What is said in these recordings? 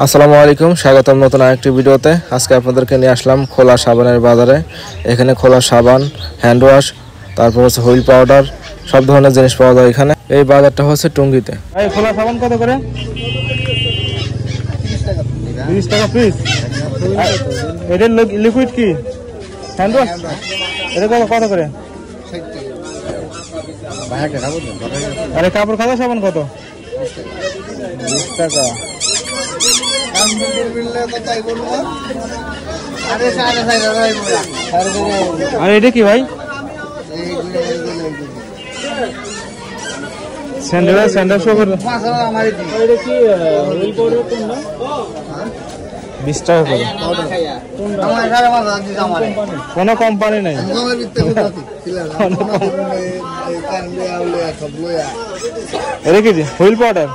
আসসালামু আলাইকুম, স্বাগতম নতুন আরেকটি ভিডিওতে। আজকে আপনাদেরকে নিয়ে আসলাম খোলা সাবানের বাজারে। এখানে খোলা সাবান, হ্যান্ড ওয়াশ, তারপর হচ্ছে হুইল পাউডার, সব ধরনের জিনিস পাওয়া যায় এখানে। এই বাজারটা হচ্ছে টুঙ্গিতে। এই খোলা সাবান কত করে? 30 টাকা পিস। এটা লিকুইড কি হ্যান্ড ওয়াশ? এটা কত করে? আরে কাপড় কাচা সাবান কত? 20 টাকা। আর এটা কি ভাই? স্যান্ডেল শো করে 20 টাকা করে। কোনো কোম্পানি নেই। এটা কি হুইল পাউডার?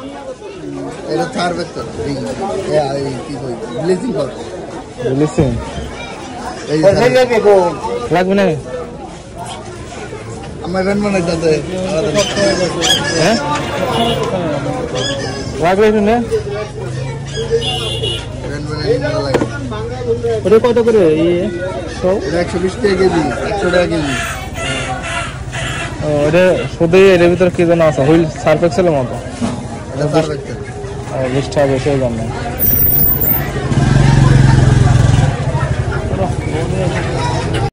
লাগবে না আমার লাগবে না। ওটা কত করে? 120 টাকা কেজি, 100 টাকা কেজি। ওটা শুধু এর ভিতরে কি যেন আছে, হুইল সার্ফ এক্সেলের মতো। 20 টাকা বেশি হয়ে যাবে।